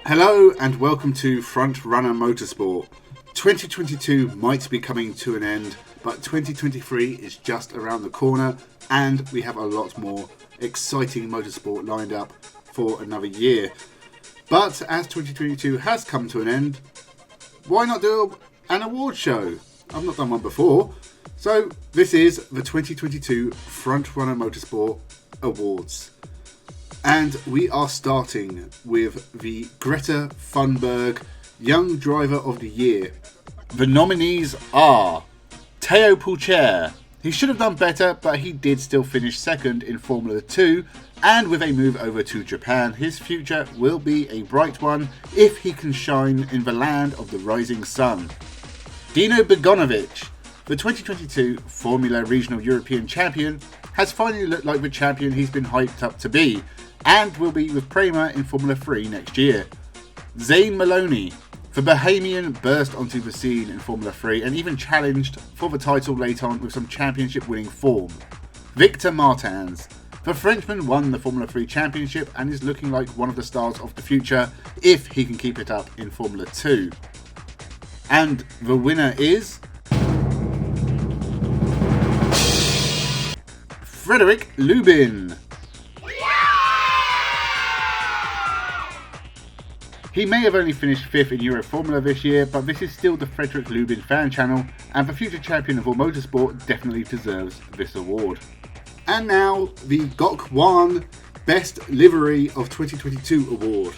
Hello and welcome to Frontrunner Motorsport. 2022 might be coming to an end, but 2023 is just around the corner and we have a lot more exciting motorsport lined up for another year. But as 2022 has come to an end, why not do an award show? I've not done one before. So this is the 2022 Frontrunner Motorsport Awards. And we are starting with the Greta Thunberg Young Driver of the Year. The nominees are Théo Pourchaire. He should have done better, but he did still finish second in Formula 2. And with a move over to Japan, his future will be a bright one if he can shine in the land of the rising sun. Dino Beganovic, the 2022 Formula Regional European Champion, has finally looked like the champion he's been hyped up to be, and will be with Prema in Formula 3 next year. Zane Maloney, the Bahamian, burst onto the scene in Formula 3 and even challenged for the title late on with some championship winning form. Victor Martins, the Frenchman, won the Formula 3 championship and is looking like one of the stars of the future if he can keep it up in Formula 2. And the winner is Frederick Lubin. He may have only finished 5th in Euro Formula this year, but this is still the Frederick Lubin fan channel, and the future champion of all motorsport definitely deserves this award. And now, the GOK1 Best Livery of 2022 award.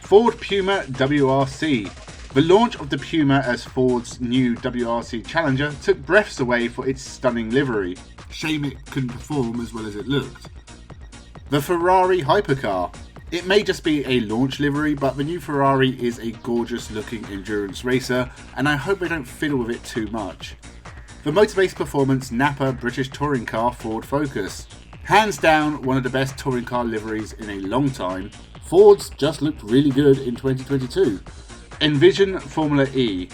Ford Puma WRC. The launch of the Puma as Ford's new WRC challenger took breaths away for its stunning livery. Shame it couldn't perform as well as it looked. The Ferrari Hypercar. It may just be a launch livery, but the new Ferrari is a gorgeous looking endurance racer, and I hope they don't fiddle with it too much. The motor-based performance Napa British touring car Ford Focus. Hands down one of the best touring car liveries in a long time. Ford's just looked really good in 2022. Envision Formula E.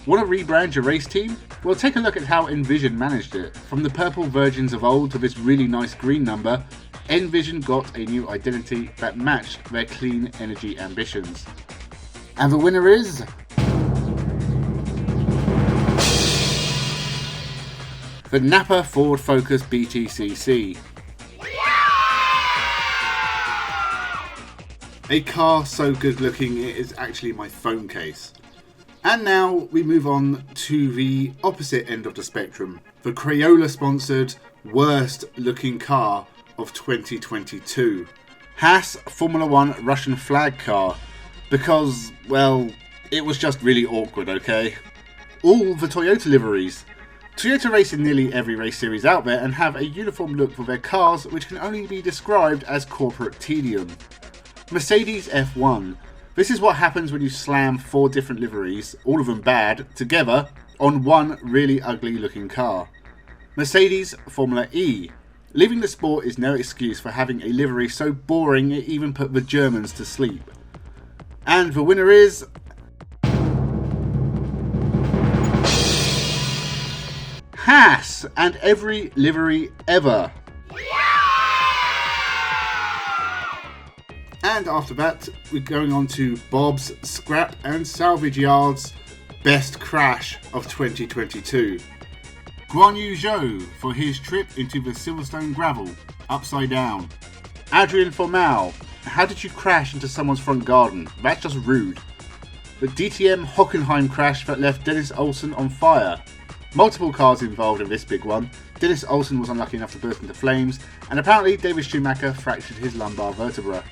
Want to rebrand your race team? Well, take a look at how Envision managed it. From the purple Virgins of old to this really nice green number, Envision got a new identity that matched their clean energy ambitions. And the winner is the Napa Ford Focus BTCC. A car so good looking it is actually my phone case. And now we move on to the opposite end of the spectrum, the Crayola sponsored worst looking car of 2022. Haas Formula 1 Russian flag car, because, well, it was just really awkward, okay? All the Toyota liveries. Toyota race in nearly every race series out there and have a uniform look for their cars which can only be described as corporate tedium. Mercedes F1. This is what happens when you slam 4 different liveries, all of them bad, together on one really ugly looking car. Mercedes Formula E. Leaving the sport is no excuse for having a livery so boring it even put the Germans to sleep. And the winner is Haas and every livery ever. And after that, we're going on to Bob's Scrap and Salvage Yard's Best Crash of 2022. Guan Yu Zhou for his trip into the Silverstone gravel, upside down. Adrian Formal, how did you crash into someone's front garden? That's just rude. The DTM Hockenheim crash that left Dennis Olsen on fire. Multiple cars involved in this big one. Dennis Olsen was unlucky enough to burst into flames, and apparently David Schumacher fractured his lumbar vertebra.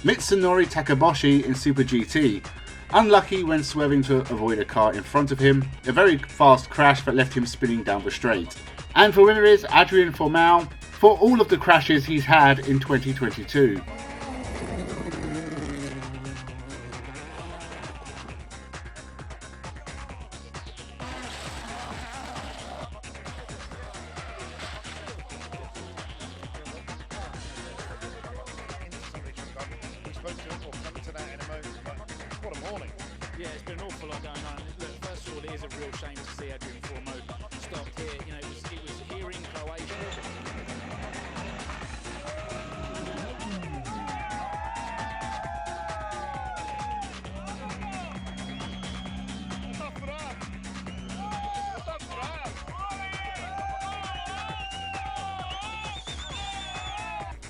Mitsunori Takaboshi in Super GT. Unlucky when swerving to avoid a car in front of him. A very fast crash that left him spinning down the straight. And the winner is Adrian Formal for all of the crashes he's had in 2022. Yeah, it's been an awful lot going on. Look, first of all, it is a real shame to see Adrian Formo stopped here. You know, it was here in Croatia.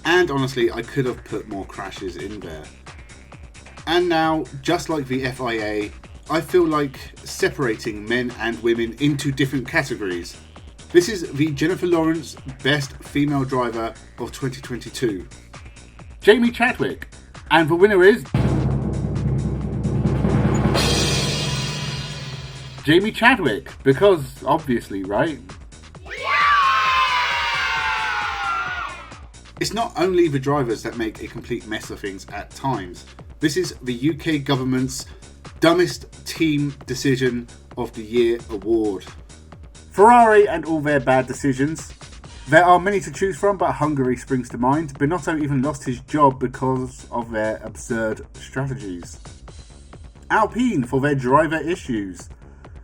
And honestly, I could have put more crashes in there. And now, just like the FIA, I feel like separating men and women into different categories. This is the Jennifer Lawrence Best Female Driver of 2022. Jamie Chadwick. And the winner is... Jamie Chadwick, because obviously, right? It's not only the drivers that make a complete mess of things at times. This is the UK government's Dumbest Team Decision of the Year award. Ferrari and all their bad decisions. There are many to choose from, but Hungary springs to mind. Binotto even lost his job because of their absurd strategies. Alpine for their driver issues.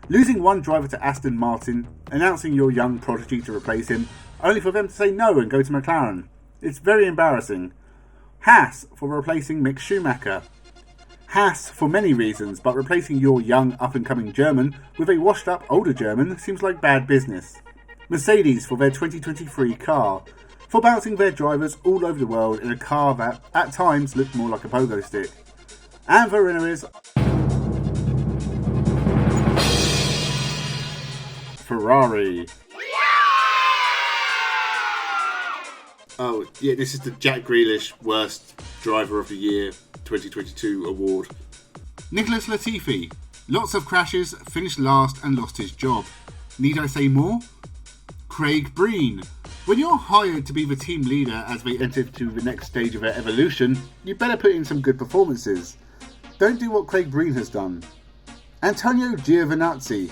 Losing one driver to Aston Martin, announcing your young prodigy to replace him, only for them to say no and go to McLaren. It's very embarrassing. Haas for replacing Mick Schumacher. Haas for many reasons, but replacing your young up-and-coming German with a washed-up older German seems like bad business. Mercedes for their 2023 car, for bouncing their drivers all over the world in a car that at times looked more like a pogo stick. And the winner is Ferrari. Oh, yeah, this is the Jack Grealish Worst Driver of the Year 2022 award. Nicholas Latifi. Lots of crashes, finished last and lost his job. Need I say more? Craig Breen. When you're hired to be the team leader as they enter to the next stage of their evolution, you better put in some good performances. Don't do what Craig Breen has done. Antonio Giovinazzi.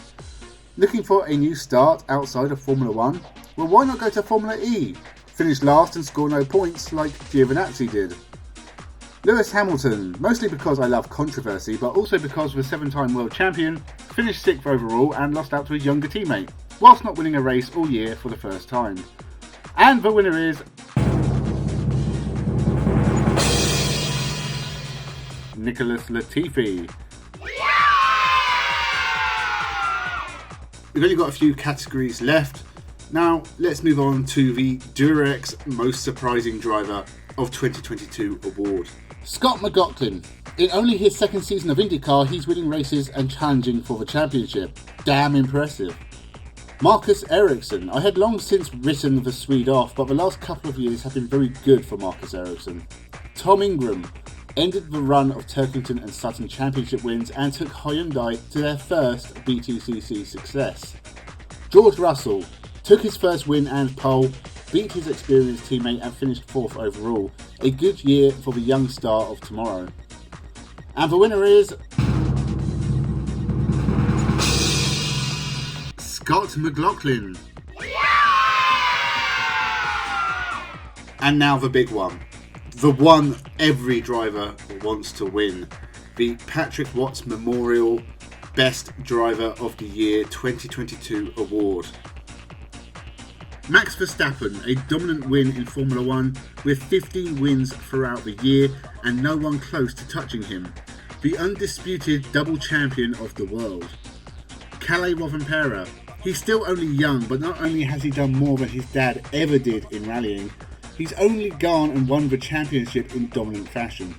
Looking for a new start outside of Formula 1? Well, why not go to Formula E? Finish last and score no points like Giovinazzi did. Lewis Hamilton, mostly because I love controversy, but also because the 7-time world champion finished 6th overall and lost out to his younger teammate, whilst not winning a race all year for the first time. And the winner is... Nicholas Latifi. We've only got a few categories left. Now, let's move on to the Durex Most Surprising Driver of 2022 award. Scott McLaughlin. In only his second season of IndyCar, he's winning races and challenging for the championship. Damn impressive. Marcus Ericsson. I had long since written the Swede off, but the last couple of years have been very good for Marcus Ericsson. Tom Ingram ended the run of Turkington and Sutton championship wins and took Hyundai to their first BTCC success. George Russell took his first win and pole, beat his experienced teammate and finished 4th overall. A good year for the young star of tomorrow. And the winner is... Scott McLaughlin. And now the big one. The one every driver wants to win. The Patrick Watts Memorial Best Driver of the Year 2022 award. Max Verstappen, a dominant win in Formula 1 with 15 wins throughout the year and no one close to touching him. The undisputed double champion of the world. Kalle Rovanperä. He's still only young, but not only has he done more than his dad ever did in rallying, he's only gone and won the championship in dominant fashion.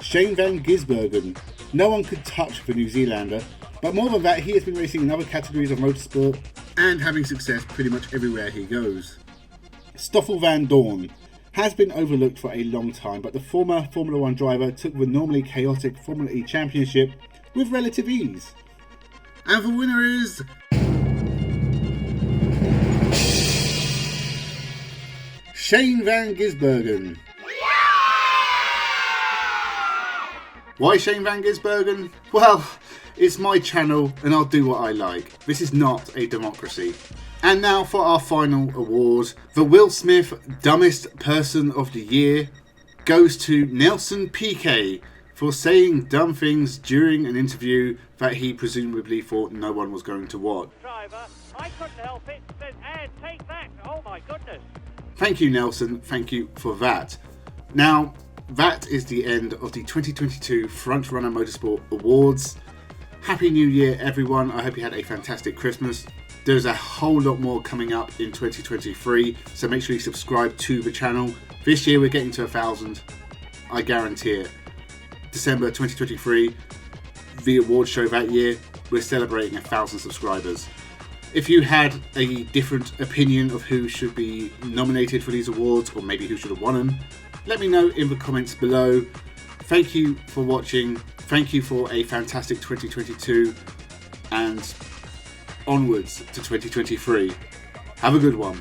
Shane van Gisbergen. No one could touch the New Zealander, but more than that, he has been racing in other categories of motorsport and having success pretty much everywhere he goes. Stoffel van Dorn has been overlooked for a long time, but the former Formula 1 driver took the normally chaotic Formula E championship with relative ease. And the winner is... Shane van Gisbergen. Why Shane van Gisbergen? Well, it's my channel and I'll do what I like. This is not a democracy. And now for our final award. The Will Smith Dumbest Person of the Year goes to Nelson Piquet for saying dumb things during an interview that he presumably thought no one was going to watch. Driver, I couldn't help it. Says, Ed, take that. Oh my goodness. Thank you, Nelson. Thank you for that. Now, that is the end of the 2022 Frontrunner Motorsport Awards. Happy New Year, everyone. I hope you had a fantastic Christmas. There's a whole lot more coming up in 2023, so make sure you subscribe to the channel This year we're getting to 1,000. I guarantee it. December 2023, the award show that year, we're celebrating 1,000 subscribers. If you had a different opinion of who should be nominated for these awards, or maybe who should have won them, let me know in the comments below. Thank you for watching. Thank you for a fantastic 2022, and onwards to 2023. Have a good one.